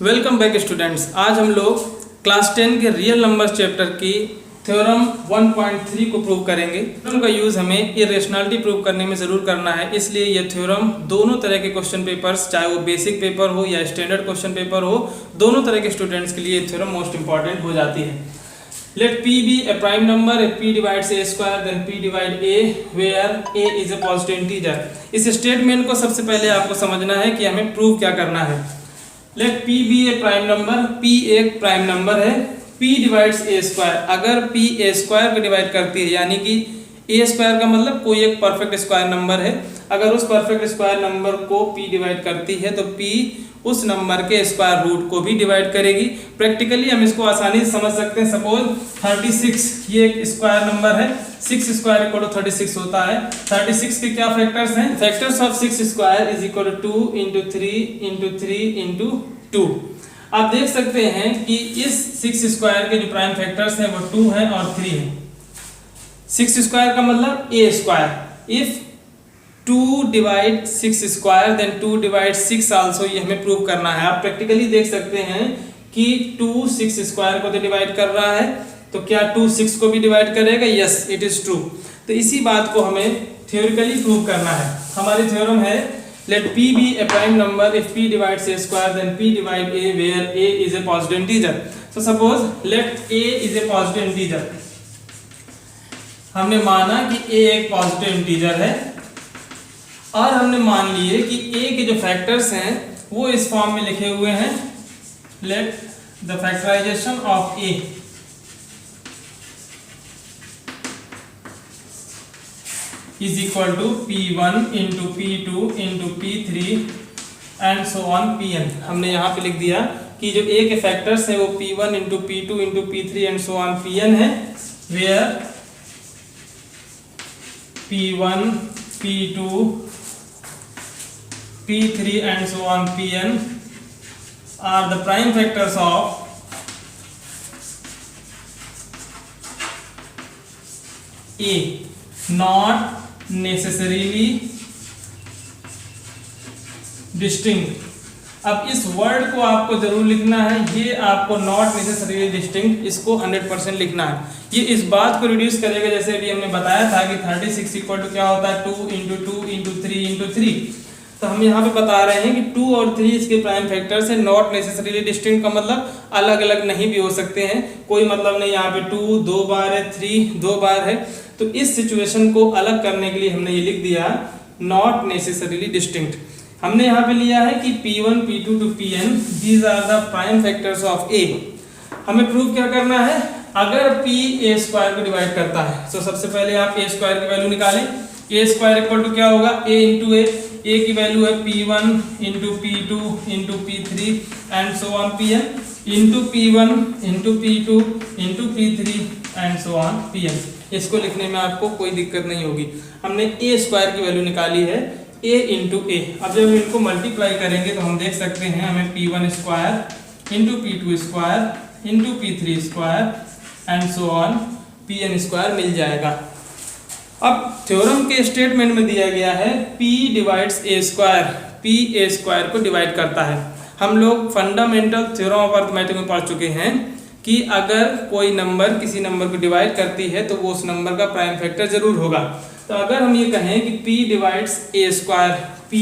Welcome back students. आज हम लोग क्लास 10 के रियल नंबर चैप्टर की थ्योरम 1.3 को प्रूव करेंगे। थ्योरम का यूज़ हमें इरेशनैलिटी प्रूव करने में ज़रूर करना है, इसलिए यह थ्योरम दोनों तरह के क्वेश्चन पेपर्स, चाहे वो बेसिक पेपर हो या स्टैंडर्ड क्वेश्चन पेपर हो, दोनों तरह के स्टूडेंट्स के लिए ये थ्योरम मोस्ट इंपॉर्टेंट हो जाती है। Let P be a prime number if P divides a square then P divide A where A is a positive integer। इस स्टेटमेंट को सबसे पहले आपको समझना है कि हमें प्रूव क्या करना है। Let P be a prime number, P एक प्राइम नंबर है, P divides A square, अगर P A square को डिवाइड करती है, यानी कि A square का मतलब कोई एक परफेक्ट स्क्वायर नंबर है, अगर उस परफेक्ट स्क्वायर नंबर को P डिवाइड करती है तो P उस नंबर के स्क्वायर रूट को भी डिवाइड करेगी। प्रैक्टिकली हम इसको आसानी से समझ सकते हैं। सपोज 36 ये एक स्क्वायर नंबर है, 6 स्क्वायर इक्वल टू 36 होता है। 36 के क्या फैक्टर्स हैं? Factors of 6 square is equal to 2 into 3 into 3 into 2। आप देख सकते हैं कि इस 6 स्क्वायर के जो प्राइम फैक्टर्स हैं वो 2 है और 3 है। 6 स्क्वायर का मतलब a square. If 2 divide 6 square then 2 divide 6 also, ये हमें प्रूव करना है। आप प्रैक्टिकली देख सकते हैं कि 2 6 स्क्वायर को तो डिवाइड कर रहा है, तो क्या 2 6 को भी डिवाइड करेगा? Yes, it is true. तो इसी बात को हमें थ्योरेटिकली प्रूव करना है। हमारी थ्योरम है late P be a prime number if P divides a square then P divide A where A is a positive integer। So suppose let A is a positive integer। हमने माना कि A एक positive integer है और हमने मान लिए कि A के जो फैक्टर्स हैं वो इस फॉर्म में लिखे हुए हैं। Let the factorisation of A is equal to P1 into P2 into P3 and so on Pn। हमने यहाँ पे लिख दिया कि जो A के फैक्टर्स हैं वो P1 into P2 into P3 and so on Pn है, where P1 P2 P3 and so on Pn are the prime factors of A, not necessarily distinct। अब इस वर्ड को आपको जरूर लिखना है, ये आपको नॉट नेसेसरीली डिस्टिंक्ट, इसको 100% लिखना है। ये इस बात को रिड्यूस करेगा, जैसे अभी हमने बताया था कि 36 इक्वल टू क्या होता है? 2 इंटू 2 इंटू 3 इंटू 3। तो हम यहाँ पे बता रहे हैं कि 2 और 3 इसके प्राइम फैक्टर्स हैं। नॉट नेसेसरीली डिस्टिंक्ट का मतलब अलग अलग नहीं भी हो सकते हैं, कोई मतलब नहीं। यहाँ पे 2 2 बार है, 3 2 बार है। तो इस सिचुएशन को अलग करने के लिए हमने ये लिख दिया नॉट नेसेसरीली डिस्टिंक्ट। हमने यहाँ पे लिया है कि P1 P2 to Pn these are the prime factors of A। हमें प्रूव क्या करना है? अगर P A स्क्वायर को डिवाइड करता है तो सबसे पहले आप A स्क्वायर की वैल्यू निकालें। A स्क्वायर इक्वल टू क्या होगा? A इंटू A की वैल्यू है P1 into P2 into P3 and so on Pn into P1 into P2 into P3 and so on Pn। इसको लिखने में आपको कोई दिक्कत नहीं होगी। हमने A स्क्वायर की वैल्यू निकाली है A इंटू A। अब जब हम इनको मल्टीप्लाई करेंगे तो हम देख सकते हैं हमें P1 square into P2 square into P3 square and so on Pn square मिल जाएगा। अब थ्योरम के स्टेटमेंट में दिया गया है P divides A square, P A square को डिवाइड करता है। हम लोग फंडामेंटल थ्योरम ऑफ अरिथमेटिक में पढ़ चुके हैं कि अगर कोई नंबर किसी नंबर को डिवाइड करती है तो वो उस नंबर का प्राइम फैक्टर जरूर होगा। तो अगर हम ये कहें कि P divides A square, P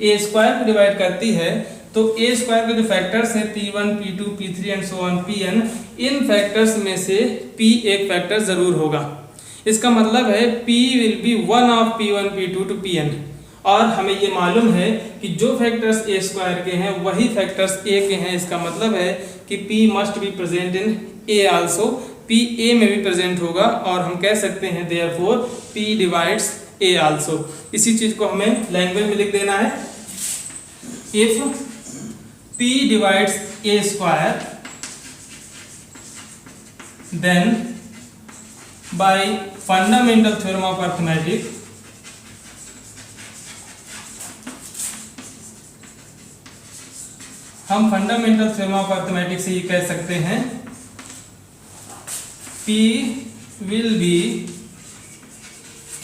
A square को डिवाइड करती है तो A स्क्वायर के जो फैक्टर्स हैं P1 P2 P3 and so on Pn, in factors में से P एक फैक्टर जरूर होगा। इसका मतलब है P will be one of P1 P2 to Pn। और हमें ये मालूम है कि जो फैक्टर्स A स्क्वायर के हैं वही फैक्टर्स A के हैं। इसका मतलब है कि P must be present in A also, P A में भी प्रेजेंट होगा और हम कह सकते हैं therefore P divides A also. इसी चीज को हमें लैंग्वेज में लिख देना है। If P divides A square then by fundamental theorem of arithmetic हम फंडामेंटल थ्योरम ऑफ अरिथमेटिक से ये कह सकते हैं P will be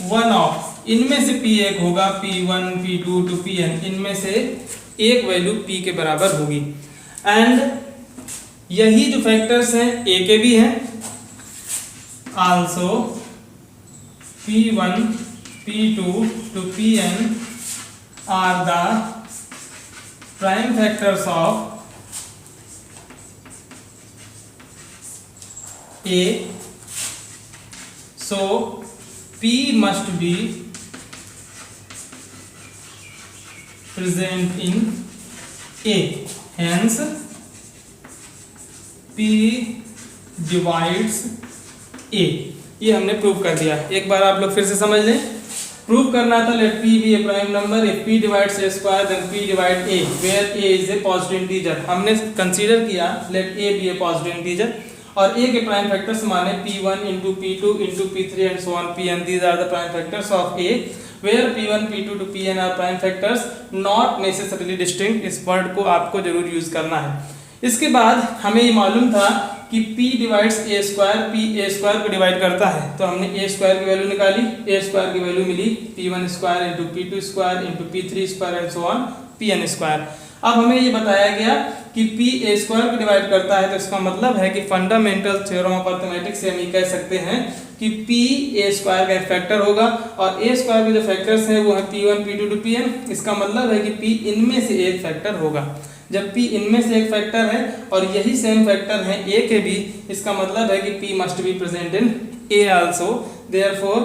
one of, इनमें से P एक होगा, P1 P2 टू Pn, इनमें से एक वैल्यू P के बराबर होगी। एंड यही जो फैक्टर्स हैं ए के भी हैं, also P1 P2 to Pn are the prime factors of A, so P must be present in A, hence P divides A। ये हमने प्रूव कर दिया। एक बार आप लोग फिर से समझ लें, प्रूव करना था late P be a prime number if P divides A square then P divide A where A is a positive integer। हमने कंसीडर किया let A be a positive integer और A के प्राइम फैक्टर्स माने P1 into P2 into P3 and so on Pn, these are the prime factors of A where P1 P2 to Pn are prime factors not necessarily distinct। इस word को आपको जरूर use करना है। इसके बाद हमें ये मालूम था कि P divides A square, P A square को डिवाइड करता है, तो हमने A स्क्वायर की वैल्यू निकाली, A स्क्वायर की वैल्यू मिली P1 square into P2 square into P3 square and so on Pn square. अब हमें ये बताया गया कि P A स्क्वायर को डिवाइड करता है, तो इसका मतलब है कि फंडामेंटल थ्योरम ऑफ अरिथमेटिक्स से हम ये कह सकते हैं कि P A स्क्वायर का एक फैक्टर होगा और A स्क्वायर के जो फैक्टर्स हैं वो है P1 P2 to Pn। इसका मतलब है कि P इनमें से एक फैक्टर होगा। जब P इनमें से एक फैक्टर है और यही सेम फैक्टर है A के भी, इसका मतलब है कि P must be present in A also, therefore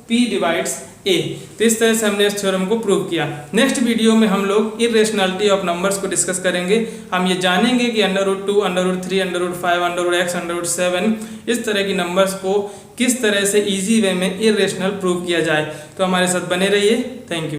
P divides A। तो इस तरह से हमने इस थ्योरम को प्रूव किया। नेक्स्ट वीडियो में हम लोग इर्रेशनैलिटी ऑफ नंबर्स को डिस्कस करेंगे। हम ये जानेंगे कि √2, √3, √5, √x, √7 इस तरह की नंबर्स को किस तरह से इजी वे में इर्रेशनल प्रूव किया जाए। तो हमारे साथ बने रहिए। Thank you.